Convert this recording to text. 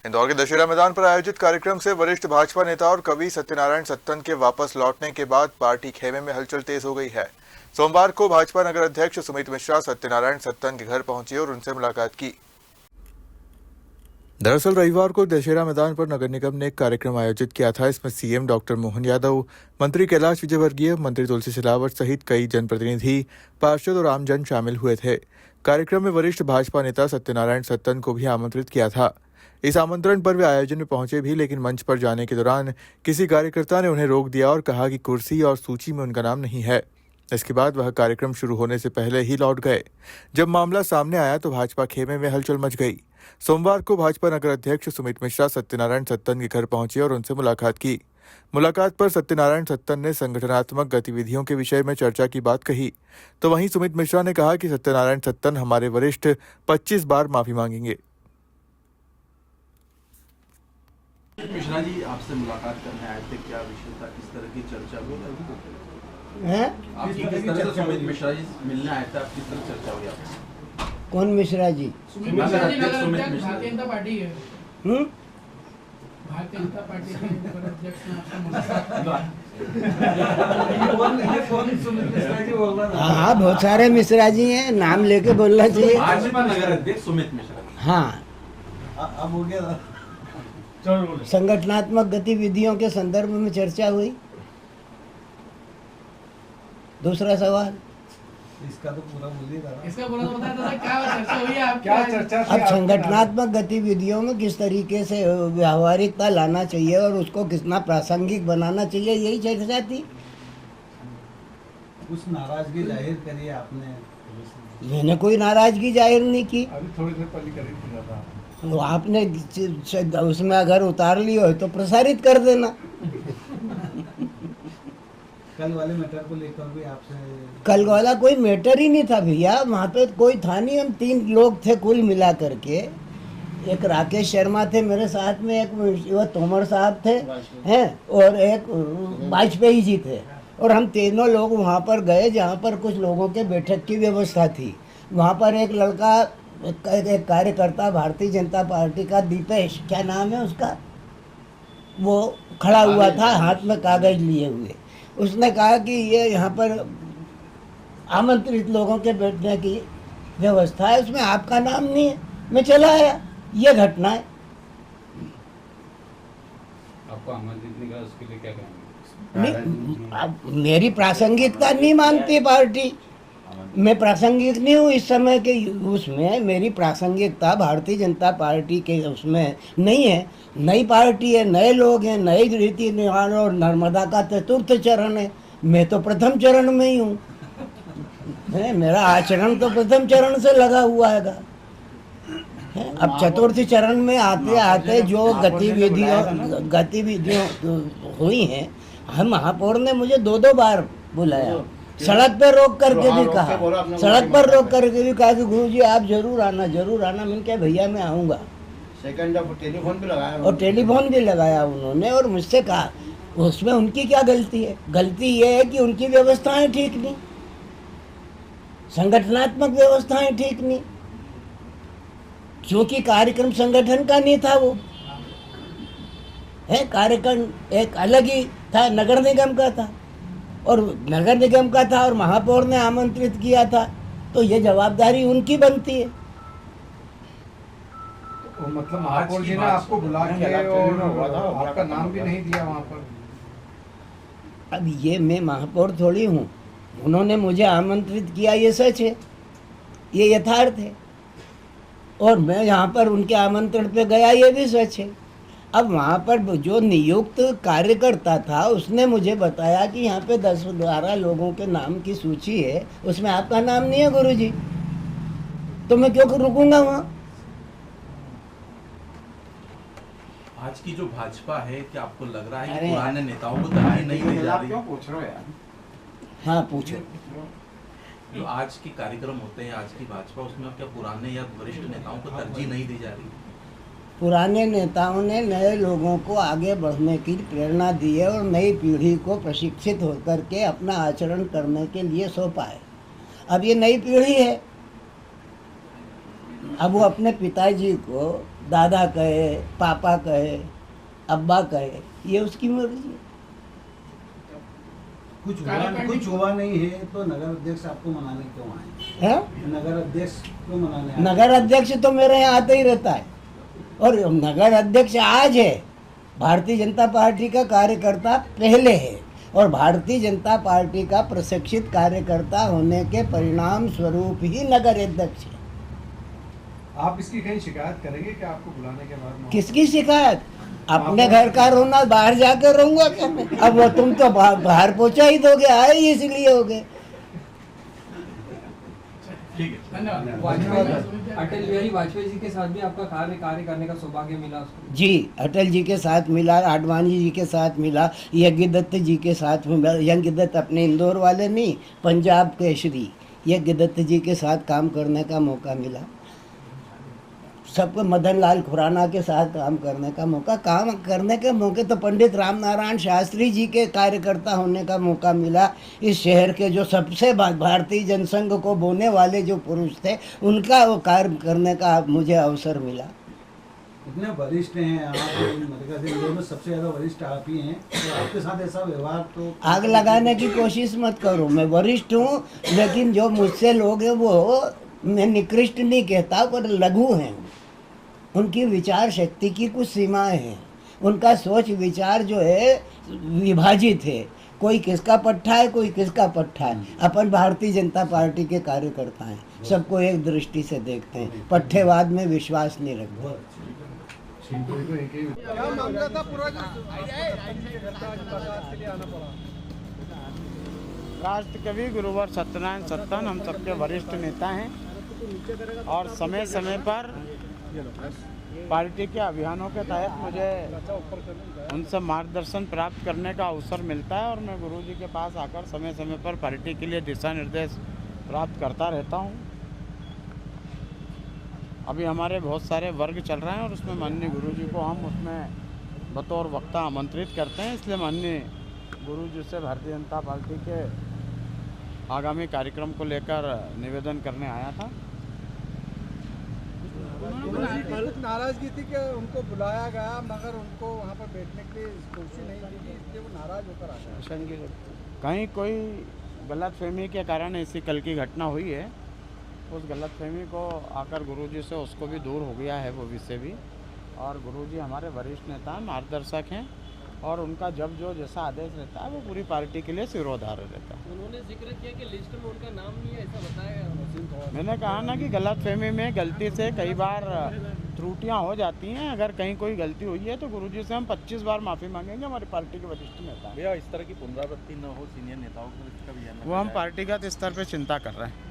इंदौर के दशहरा मैदान पर आयोजित कार्यक्रम से वरिष्ठ भाजपा नेता और कवि सत्यनारायण सत्तन के वापस लौटने के बाद पार्टी खेमे में हलचल तेज हो गई है। सोमवार को भाजपा नगर अध्यक्ष सुमित मिश्रा सत्यनारायण सत्तन के घर पहुंचे और उनसे मुलाकात की। दरअसल रविवार को दशहरा मैदान पर नगर निगम ने एक कार्यक्रम आयोजित किया था। इसमें सीएम डॉक्टर मोहन यादव, मंत्री कैलाश विजयवर्गीय, मंत्री तुलसी सिलावट सहित कई जनप्रतिनिधि, पार्षद और आमजन शामिल हुए थे। कार्यक्रम में वरिष्ठ भाजपा नेता सत्यनारायण सत्तन को भी आमंत्रित किया था। इस आमंत्रण पर वे आयोजन में पहुंचे भी, लेकिन मंच पर जाने के दौरान किसी कार्यकर्ता ने उन्हें रोक दिया और कहा कि कुर्सी और सूची में उनका नाम नहीं है। इसके बाद वह कार्यक्रम शुरू होने से पहले ही लौट गए। जब मामला सामने आया तो भाजपा खेमे में हलचल मच गई। सोमवार को भाजपा नगर अध्यक्ष सुमित मिश्रा सत्यनारायण सत्तन के घर पहुंचे और उनसे मुलाकात की। मुलाकात पर सत्यनारायण सत्तन ने संगठनात्मक गतिविधियों के विषय में चर्चा की बात कही, तो वहीं सुमित मिश्रा ने कहा कि सत्यनारायण सत्तन हमारे वरिष्ठ 25 बार माफी मांगेंगे। मिश्रा जी आपसे मुलाकात करने आए थे, क्या विषय था, किस तरह की चर्चा हुई? आपकी किस तरह से सुमित मिश्रा जी मिलने आए थे, आप किस तरह चर्चा हुई आपसे? कौन मिश्रा जी? सुमित मिश्रा जी भारतीय जनता पार्टी है। भारतीय जनता पार्टी के अध्यक्ष ने आपसे मुलाकात। हाँ, बहुत सारे मिश्रा जी हैं, नाम लेके बोलना चाहिए। भाजपा नगर अध्यक्ष सुमित मिश्रा। हाँ, अब हो गया। संगठनात्मक गतिविधियों के संदर्भ में चर्चा हुई। दूसरा सवाल, इसका तो पूरा बोलिएगा ना। इसका पूरा तो बताया था, क्या चर्चा हुई है आपकी? क्या चर्चा थी? अब संगठनात्मक गतिविधियों में किस तरीके से व्यावहारिकता लाना चाहिए और उसको कितना प्रासंगिक बनाना चाहिए, यही चर्चा थी। कुछ नाराजगी जाहिर करी आपने? मैंने कोई नाराजगी जाहिर नहीं की। अभी थोड़ी देर पहले करी थी ना। तो आपने उसमें अगर उतार ली हो तो प्रसारित कर देना। कल वाले मैटर को लेकर भी आपसे? कल वाला कोई मैटर ही नहीं था भैया, वहाँ पे कोई था नहीं। हम 3 लोग थे कुल मिला करके। एक राकेश शर्मा थे मेरे साथ में, एक वो तोमर साहब थे हैं, और एक वाजपेयी जी थे। और हम तीनों लोग वहाँ पर गए जहाँ पर कुछ लोगों के बैठक की व्यवस्था थी। वहाँ पर एक लड़का, एक कार्यकर्ता भारतीय जनता पार्टी का, दीपेश क्या नाम है उसका, वो खड़ा हुआ था हाथ में कागज लिए हुए। उसने कहा कि ये यहाँ पर आमंत्रित लोगों के बैठने की व्यवस्था है, उसमें आपका नाम नहीं है। मैं चला आया। ये घटना है। आपको आमंत्रित नहीं करा, उसके लिए क्या करेंगे? नहीं, मेरी प्रासंगिकता नहीं मानती पार्टी। मैं प्रासंगिक नहीं हूँ इस समय के उसमें। मेरी प्रासंगिकता भारतीय जनता पार्टी के उसमें नहीं है। नई पार्टी है, नए लोग हैं, नई रीति रिवाज, और नर्मदा का 4th चरण है। मैं तो प्रथम चरण में ही हूँ। मेरा आचरण तो प्रथम चरण से लगा हुआ है। अब 4th चरण में आते आते जो गतिविधियों हुई हैं, हम महापौर ने मुझे 2 बार बुलाया। सड़क पर रोक करके भी कहा, सड़क पर रोक करके भी कहा कि गुरुजी आप जरूर आना, जरूर आना। मैंने कहा भैया मैं आऊँगा। सेकंड जब टेलीफोन भी लगाया, और टेलीफोन भी लगाया उन्होंने, और मुझसे कहा। उसमें उनकी क्या गलती है? गलती ये है कि उनकी व्यवस्थाएं ठीक नहीं, संगठनात्मक व्यवस्थाएं ठीक नहीं, क्योंकि कार्यक्रम संगठन का नहीं था। वो है कार्यक्रम एक अलग ही था, नगर निगम का था, और नगर निगम का था और महापौर ने आमंत्रित किया था, तो ये जवाबदारी उनकी बनती है। तो मतलब महापौर जी ने आपको बुला के और आपका नाम भी नहीं दिया वहाँ पर? अब ये मैं महापौर थोड़ी हूँ, उन्होंने मुझे आमंत्रित किया, ये सच है, ये यथार्थ है। और मैं यहाँ पर उनके आमंत्रण पे गया, ये भी सच है। अब वहाँ पर जो नियुक्त कार्यकर्ता था उसने मुझे बताया कि यहाँ पे 10-12 लोगों के नाम की सूची है, उसमें आपका नाम नहीं है गुरुजी, तो मैं क्यों रुकूंगा वहाँ? आज की जो भाजपा है, क्या आपको लग रहा है कि पुराने नेताओं को तरजीह नहीं दी जा रही? क्यों पूछ रहे हो यार? हाँ पूछो। जो आज के कार्यक्रम होते हैं, आज की भाजपा, उसमें अब क्या पुराने या वरिष्ठ नेताओं को तरजीह नहीं दी जा रही? पुराने नेताओं ने नए लोगों को आगे बढ़ने की प्रेरणा दी है और नई पीढ़ी को प्रशिक्षित होकर के अपना आचरण करने के लिए सौंपा है। अब ये नई पीढ़ी है, अब वो अपने पिताजी को दादा कहे, पापा कहे, अब्बा कहे, ये उसकी मर्जी है। कुछ हुआ नहीं है तो नगर अध्यक्ष आपको मनाने क्यों आए? है नगर अध्यक्ष क्यों मनाने आए? नगर अध्यक्ष तो मेरे यहाँ आते ही रहता है, और नगर अध्यक्ष आज है, भारतीय जनता पार्टी का कार्यकर्ता पहले है, और भारतीय जनता पार्टी का प्रशिक्षित कार्यकर्ता होने के परिणाम स्वरूप ही नगर अध्यक्ष है। आप इसकी कहीं शिकायत करेंगे कि आपको बुलाने के बाद किसकी शिकायत? अपने घर का रोना बाहर जाकर रहूंगा क्या मैं? अब वो तुम तो बाहर पहुंचा ही दोगे, आए ही इसलिए हो गए। ठीक है। धन्यवाद। अटल बिहारी वाजपेयी जी के साथ भी आपका कार्य करने का सौभाग्य मिला उसको? जी, अटल जी के साथ मिला, आडवाणी जी के साथ मिला, यज्ञ दत्त जी के साथ मिला। यज्ञ दत्त अपने इंदौर वाले नहीं, पंजाब केसरी यज्ञ दत्त जी के साथ काम करने का मौका मिला। सबको मदन लाल खुराना के साथ काम करने का मौका, काम करने के मौके तो पंडित रामनारायण शास्त्री जी के कार्यकर्ता होने का मौका मिला। इस शहर के जो सबसे भारतीय जनसंघ को बोने वाले जो पुरुष थे, उनका वो कार्य करने का मुझे अवसर मिला। इतने वरिष्ठ हैं आप, मध्य में सबसे ज्यादा वरिष्ठ आप ही हैं, तो आपके साथ ऐसा व्यवहार तो आग लगाने की कोशिश मत करो। मैं वरिष्ठ हूँ, लेकिन जो मुझसे लोग हैं वो मैं निकृष्ट नहीं कहता, पर लघु हैं। उनकी विचार शक्ति की कुछ सीमाएं हैं, उनका सोच विचार जो है विभाजित है। कोई किसका पट्टा है, कोई किसका पट्टा है। अपन भारतीय जनता पार्टी के कार्यकर्ता हैं, सबको एक दृष्टि से देखते हैं, पट्टेवाद में विश्वास नहीं रखते। राष्ट्र कवि गुरुवर सत्यनारायण सत्तन हम सबके वरिष्ठ नेता हैं, और समय समय पर पार्टी के अभियानों के तहत मुझे उनसे मार्गदर्शन प्राप्त करने का अवसर मिलता है, और मैं गुरुजी के पास आकर समय समय पर पार्टी के लिए दिशा निर्देश प्राप्त करता रहता हूं। अभी हमारे बहुत सारे वर्ग चल रहे हैं, और उसमें माननीय गुरुजी को हम उसमें बतौर वक्ता आमंत्रित करते हैं। इसलिए माननीय गुरुजी से भारतीय जनता पार्टी के आगामी कार्यक्रम को लेकर निवेदन करने आया था। कुछ नाराजगी थी कि उनको बुलाया गया मगर उनको वहाँ पर बैठने के लिए कुर्सी नहीं दी गई, इसलिए वो नाराज होकर आए। कहीं कोई गलतफहमी के कारण ऐसी कल की घटना हुई है, उस गलतफहमी को आकर गुरुजी से उसको भी दूर हो गया है वो विषय भी। और गुरुजी हमारे वरिष्ठ नेता हैं, मार्गदर्शक हैं, और उनका जब जो जैसा आदेश रहता है वो पूरी पार्टी के लिए सिरोधार्य रहता है। उन्होंने जिक्र किया कि लिस्ट में उनका नाम नहीं है, ऐसा बताया। मैंने कहा ना कि गलतफहमी में गलती से कई बार त्रुटियां हो जाती हैं। अगर कहीं कोई गलती हुई है तो गुरुजी से हम 25 बार माफ़ी मांगेंगे, हमारी पार्टी के वरिष्ठ नेता हैं। भैया, इस तरह की पुनरावृत्ति न हो सीनियर नेताओं को, इसका भी ध्यान वो हम पार्टीगत स्तर पर चिंता कर रहे हैं।